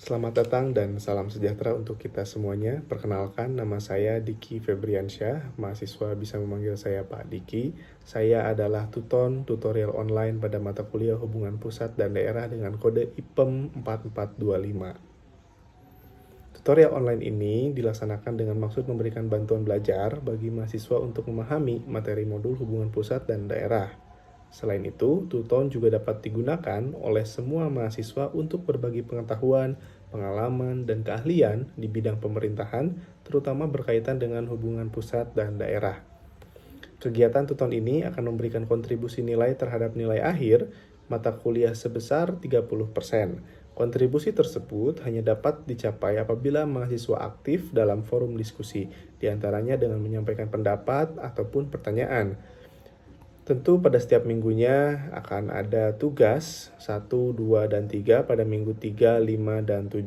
Selamat datang dan salam sejahtera untuk kita semuanya. Perkenalkan, nama saya Diki Febriansyah. Mahasiswa bisa memanggil saya Pak Diki. Saya adalah tutorial online pada mata kuliah Hubungan Pusat dan Daerah dengan kode IPEM 4425. Tutorial online ini dilaksanakan dengan maksud memberikan bantuan belajar bagi mahasiswa untuk memahami materi modul hubungan pusat dan daerah. Selain itu, Tuton juga dapat digunakan oleh semua mahasiswa untuk berbagi pengetahuan, pengalaman, dan keahlian di bidang pemerintahan, terutama berkaitan dengan hubungan pusat dan daerah. Kegiatan Tuton ini akan memberikan kontribusi nilai terhadap nilai akhir mata kuliah sebesar 30%. Kontribusi tersebut hanya dapat dicapai apabila mahasiswa aktif dalam forum diskusi, diantaranya dengan menyampaikan pendapat ataupun pertanyaan. Tentu pada setiap minggunya akan ada tugas 1, 2, dan 3 pada minggu 3, 5, dan 7.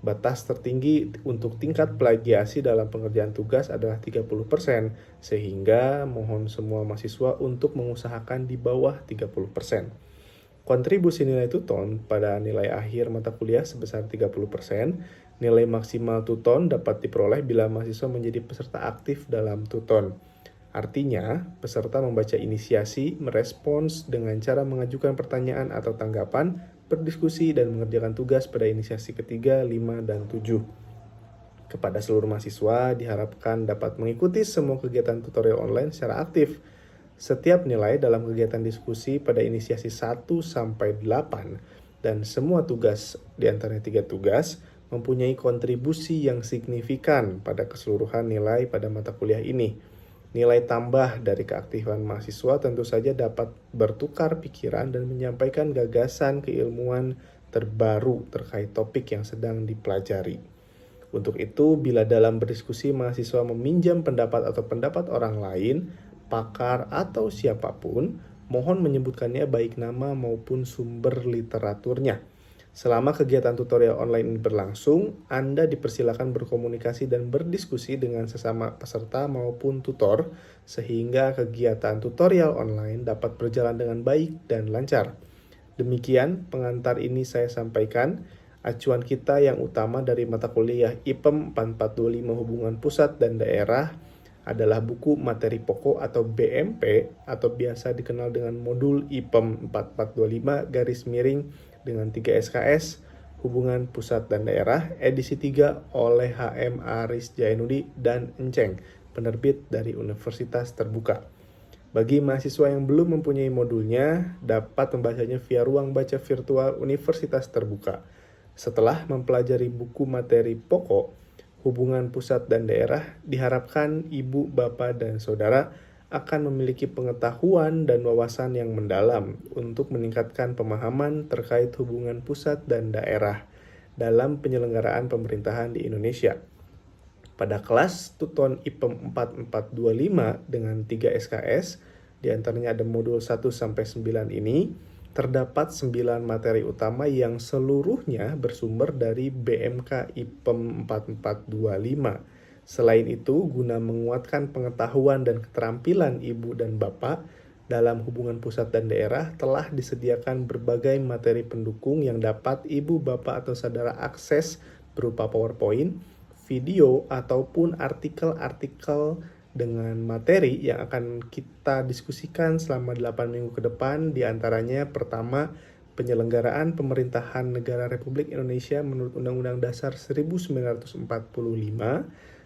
Batas tertinggi untuk tingkat plagiasi dalam pengerjaan tugas adalah 30%, sehingga mohon semua mahasiswa untuk mengusahakan di bawah 30%. Kontribusi nilai Tuton pada nilai akhir mata kuliah sebesar 30%. Nilai maksimal Tuton dapat diperoleh bila mahasiswa menjadi peserta aktif dalam Tuton. Artinya, peserta membaca inisiasi, merespons dengan cara mengajukan pertanyaan atau tanggapan, berdiskusi, dan mengerjakan tugas pada inisiasi ketiga, 5, dan 7. Kepada seluruh mahasiswa, diharapkan dapat mengikuti semua kegiatan tutorial online secara aktif. Setiap nilai dalam kegiatan diskusi pada inisiasi 1-8 dan semua tugas di antaranya 3 tugas mempunyai kontribusi yang signifikan pada keseluruhan nilai pada mata kuliah ini. Nilai tambah dari keaktifan mahasiswa tentu saja dapat bertukar pikiran dan menyampaikan gagasan keilmuan terbaru terkait topik yang sedang dipelajari. Untuk itu, bila dalam berdiskusi mahasiswa meminjam pendapat atau pendapat orang lain, pakar atau siapapun, mohon menyebutkannya baik nama maupun sumber literaturnya. Selama kegiatan tutorial online ini berlangsung, Anda dipersilakan berkomunikasi dan berdiskusi dengan sesama peserta maupun tutor, sehingga kegiatan tutorial online dapat berjalan dengan baik dan lancar. Demikian pengantar ini saya sampaikan. Acuan kita yang utama dari mata kuliah IPEM 4425 Hubungan Pusat dan Daerah adalah buku materi pokok atau BMP atau biasa dikenal dengan modul IPEM 4425 dengan 3 SKS Hubungan Pusat dan Daerah edisi 3 oleh HM Aris Jainudi dan Enceng, penerbit dari Universitas Terbuka. Bagi mahasiswa yang belum mempunyai modulnya, dapat membacanya via ruang baca virtual Universitas Terbuka. Setelah mempelajari buku materi pokok, Hubungan Pusat dan Daerah, diharapkan Ibu, Bapak, dan Saudara akan memiliki pengetahuan dan wawasan yang mendalam untuk meningkatkan pemahaman terkait hubungan pusat dan daerah dalam penyelenggaraan pemerintahan di Indonesia. Pada kelas Tuton IPEM 4425 dengan 3 SKS, diantaranya ada modul 1-9 ini, terdapat 9 materi utama yang seluruhnya bersumber dari BMK IPEM 4425. Selain itu, guna menguatkan pengetahuan dan keterampilan Ibu dan Bapak dalam hubungan pusat dan daerah, telah disediakan berbagai materi pendukung yang dapat Ibu, Bapak, atau Saudara akses berupa PowerPoint, video, ataupun artikel-artikel dengan materi yang akan kita diskusikan selama 8 minggu ke depan. Di antaranya, pertama, penyelenggaraan pemerintahan negara Republik Indonesia menurut Undang-Undang Dasar 1945,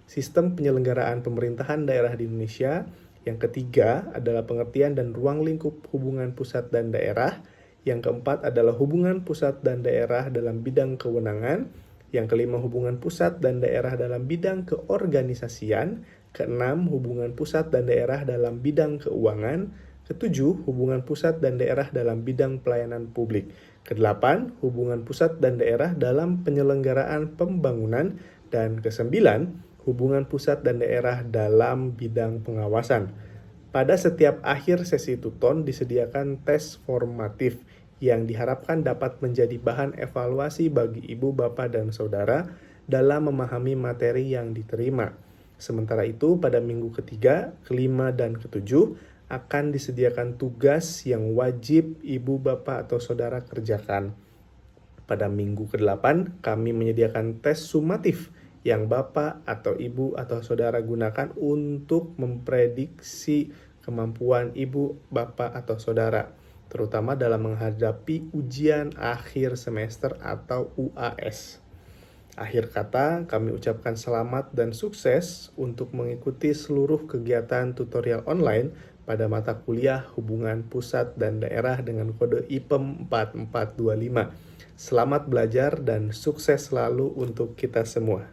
sistem penyelenggaraan pemerintahan daerah di Indonesia. Yang ketiga adalah pengertian dan ruang lingkup hubungan pusat dan daerah. Yang keempat adalah hubungan pusat dan daerah dalam bidang kewenangan. Yang kelima, hubungan pusat dan daerah dalam bidang keorganisasian. Keenam, hubungan pusat dan daerah dalam bidang keuangan. Ketujuh, hubungan pusat dan daerah dalam bidang pelayanan publik. Kedelapan, hubungan pusat dan daerah dalam penyelenggaraan pembangunan. Dan kesembilan, hubungan pusat dan daerah dalam bidang pengawasan. Pada setiap akhir sesi tuton disediakan tes formatif yang diharapkan dapat menjadi bahan evaluasi bagi Ibu, Bapak, dan Saudara dalam memahami materi yang diterima. Sementara itu, pada minggu ketiga, kelima, dan ketujuh akan disediakan tugas yang wajib Ibu, Bapak, atau Saudara kerjakan. Pada minggu ke-8, kami menyediakan tes sumatif yang Bapak atau Ibu atau Saudara gunakan untuk memprediksi kemampuan Ibu, Bapak, atau Saudara, terutama dalam menghadapi ujian akhir semester atau UAS. Akhir kata, kami ucapkan selamat dan sukses untuk mengikuti seluruh kegiatan tutorial online pada mata kuliah Hubungan Pusat dan Daerah dengan kode IPEM 4425. Selamat belajar dan sukses selalu untuk kita semua.